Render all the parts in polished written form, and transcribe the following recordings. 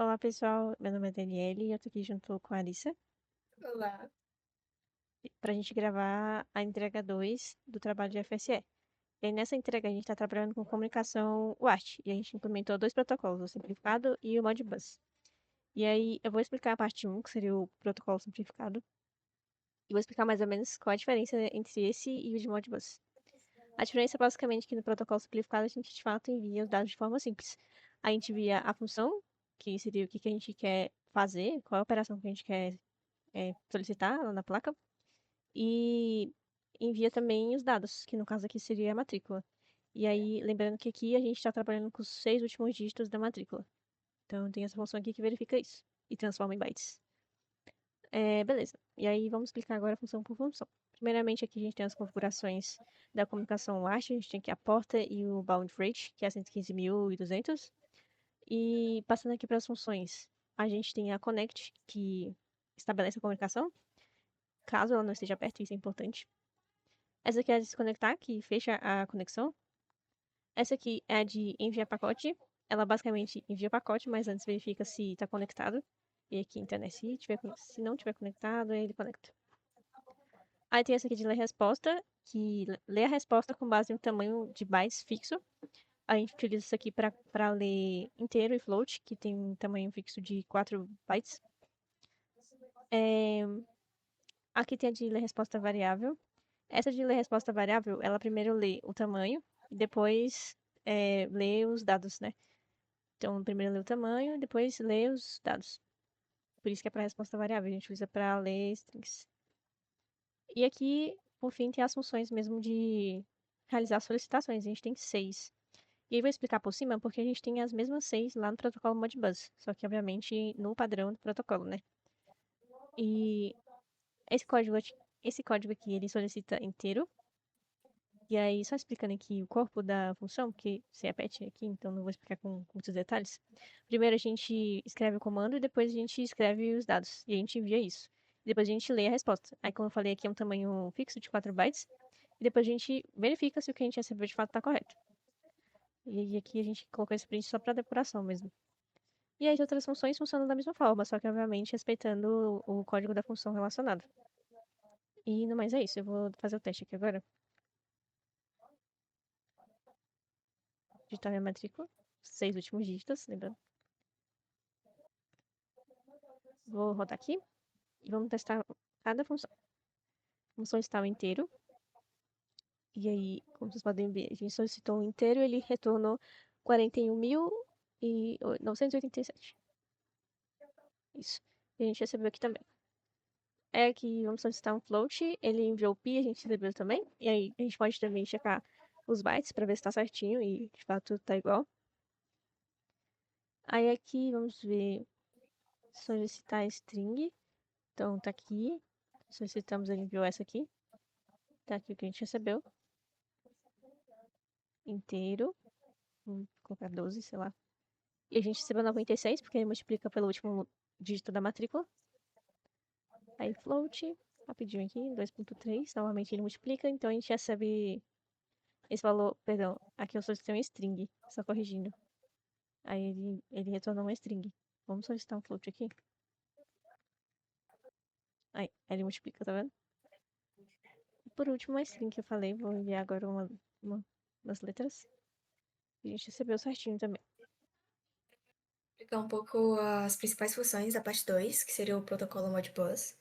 Olá, pessoal. Meu nome é Daniele e eu tô aqui junto com a Alissa Olá. pra gente gravar a entrega 2 do trabalho de FSE. E aí, nessa entrega, a gente tá trabalhando com comunicação WART e a gente implementou dois protocolos, o simplificado e o Modbus. E aí, eu vou explicar a parte um, que seria o protocolo simplificado, e vou explicar mais ou menos qual a diferença entre esse e o de Modbus. A diferença é basicamente que no protocolo simplificado a gente de fato envia os dados de forma simples. A gente envia a função, que seria o que que a gente quer fazer, qual é a operação que a gente quer solicitar lá na placa, e envia também os dados, que no caso aqui seria a matrícula. E aí, lembrando que aqui a gente está trabalhando com os 6 últimos dígitos da matrícula. Então tem essa função aqui que verifica isso e transforma em bytes. Beleza. E aí vamos explicar agora função por função. Primeiramente, aqui a gente tem as configurações da comunicação WASH. A gente tem aqui a porta e o bound rate, que é 115.200. E passando aqui para as funções, a gente tem a connect, que estabelece a comunicação, caso ela não esteja aberta, isso é importante. Essa aqui é a de desconectar, que fecha a conexão. Essa aqui é a de enviar pacote. Ela basicamente envia pacote, mas antes verifica se está conectado. E aqui, internet, se não tiver conectado, ele conecta. Aí tem essa aqui de ler resposta, que lê a resposta com base no tamanho de bytes fixo. A gente utiliza isso aqui para ler inteiro e float, que tem um tamanho fixo de 4 bytes. É, Aqui tem a de ler resposta variável. Essa de ler resposta variável, ela primeiro lê o tamanho e depois lê os dados, né? Então, primeiro lê o tamanho, depois lê os dados. Por isso que é para resposta variável, a gente usa para ler strings. E aqui, por fim, tem as funções mesmo de realizar solicitações. A gente tem 6. E aí vou explicar por cima porque a gente tem as mesmas 6 lá no protocolo Modbus, só que obviamente no padrão do protocolo, né? E esse código, esse código aqui, ele solicita inteiro. E aí, só explicando aqui o corpo da função, porque você repete aqui, então não vou explicar com muitos detalhes. Primeiro a gente escreve o comando e depois a gente escreve os dados. E a gente envia isso. Depois a gente lê a resposta. Aí, como eu falei, aqui é um tamanho fixo de 4 bytes. E depois a gente verifica se o que a gente recebeu de fato está correto. E aí aqui a gente colocou esse print só para depuração mesmo. E aí as outras funções funcionam da mesma forma, só que obviamente respeitando o código da função relacionada. E no mais é isso. Eu vou fazer o teste aqui agora. Digitar minha matrícula. 6 últimos dígitos, lembrando. Vou rodar aqui e vamos testar cada função. Função está o inteiro. E aí, como vocês podem ver, a gente solicitou o inteiro e ele retornou 41.987. Isso. E a gente recebeu aqui também. É que vamos solicitar um float, ele enviou o pi, a gente recebeu também. E aí a gente pode também checar os bytes para ver se está certinho e de fato está igual. Aí aqui vamos ver solicitar string. Então tá aqui. Solicitamos, ele enviou essa aqui. Tá aqui o que a gente recebeu. Inteiro. Vou colocar 12, sei lá. E a gente recebeu 96, porque ele multiplica pelo último dígito da matrícula. Aí float, rapidinho aqui, 2.3. Novamente ele multiplica, então a gente recebe esse valor. Perdão, aqui eu solicitei um string, só corrigindo. Aí ele retornou uma string. Vamos solicitar um float aqui. Aí ele multiplica, tá vendo? E por último, uma string que eu falei. Vou enviar agora umas letras. A gente recebeu certinho também. Explicar um pouco as principais funções da parte 2, que seria o protocolo Modbus.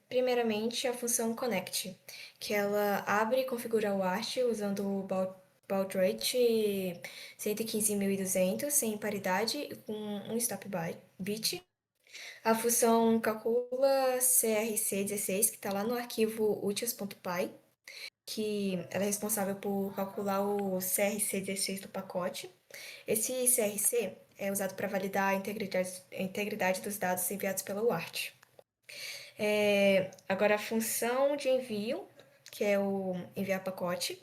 Primeiramente, a função connect, que ela abre e configura o ART usando o baud rate 115.200 sem paridade e com um stop bit. A função calcula CRC16, que está lá no arquivo utils.py, que ela é responsável por calcular o CRC16 do pacote. Esse CRC é usado para validar a integridade dos dados enviados pela UART. Agora, a função de envio, que é o enviar pacote,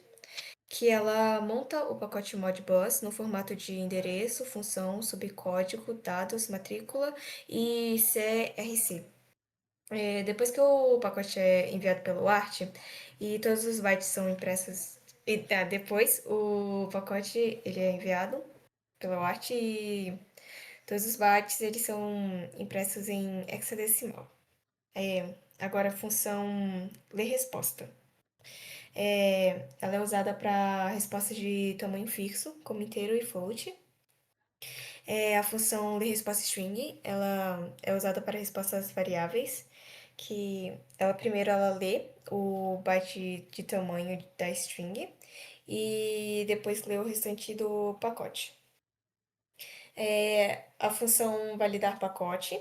que ela monta o pacote Modbus no formato de endereço, função, subcódigo, dados, matrícula e CRC. Depois que o pacote é enviado pelo ART e todos os bytes são impressos, depois o pacote ele é enviado pela ART e Todos os bytes eles são impressos em hexadecimal. Agora a função ler-resposta. Ela é usada para respostas de tamanho fixo, como inteiro e float. A função ler-resposta string, ela é usada para respostas variáveis, que ela primeiro ela lê o byte de tamanho da string e depois lê o restante do pacote. A função validar pacote,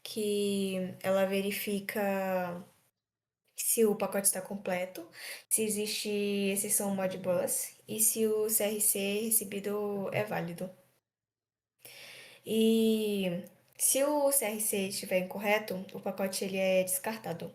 que ela verifica se o pacote está completo, se existe exceção Modbus e se o CRC recebido é válido. E se o CRC estiver incorreto, o pacote ele é descartado.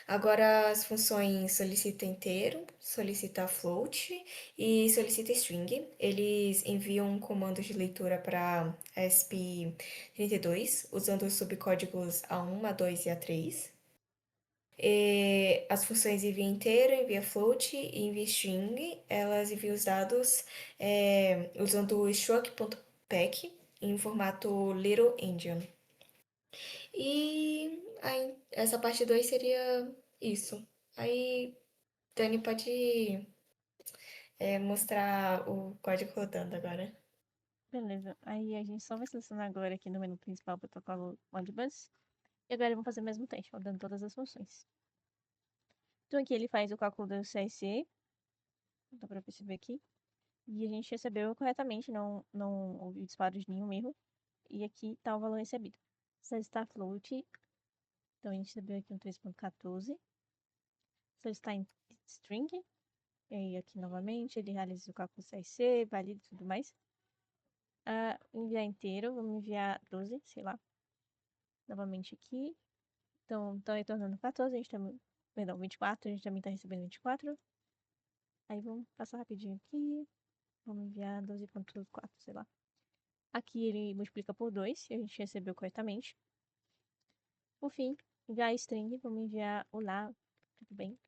Agora as funções solicita inteiro, solicita float e solicita string. Eles enviam comandos de leitura para ESP32 usando os subcódigos A1, A2 e A3. As funções envia inteiro, envia float e envia string, elas enviam os dados usando o struct.pack em formato little endian. E aí, essa parte 2 seria isso. Aí, Dani pode mostrar o código rodando agora. Beleza. Aí a gente só vai selecionar agora aqui no menu principal o protocolo Modbus. E agora vamos fazer o mesmo teste, rodando todas as funções. Então aqui ele faz o cálculo do CSE, dá pra perceber aqui. E a gente recebeu corretamente, não houve disparo de nenhum erro. E aqui está o valor recebido. Solicitar float, então a gente recebeu aqui um 3.14. Solicitar em string, e aí aqui novamente ele realiza o cálculo CSC, valida e tudo mais. Enviar inteiro, vamos enviar 12, sei lá. Novamente aqui. Então, estão retornando 14, a gente tá, perdão, 24, a gente também está recebendo 24. Aí vamos passar rapidinho aqui. Vamos enviar 12.4, sei lá. Aqui ele multiplica por 2 e a gente recebeu corretamente. Por fim, enviar string, vamos enviar olá, tudo bem.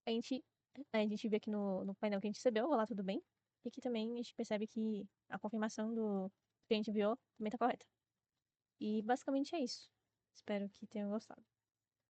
A gente, a gente vê aqui no painel que a gente recebeu, olá, tudo bem. E aqui também a gente percebe que a confirmação do que a gente enviou também está correta. E basicamente é isso. Espero que tenham gostado.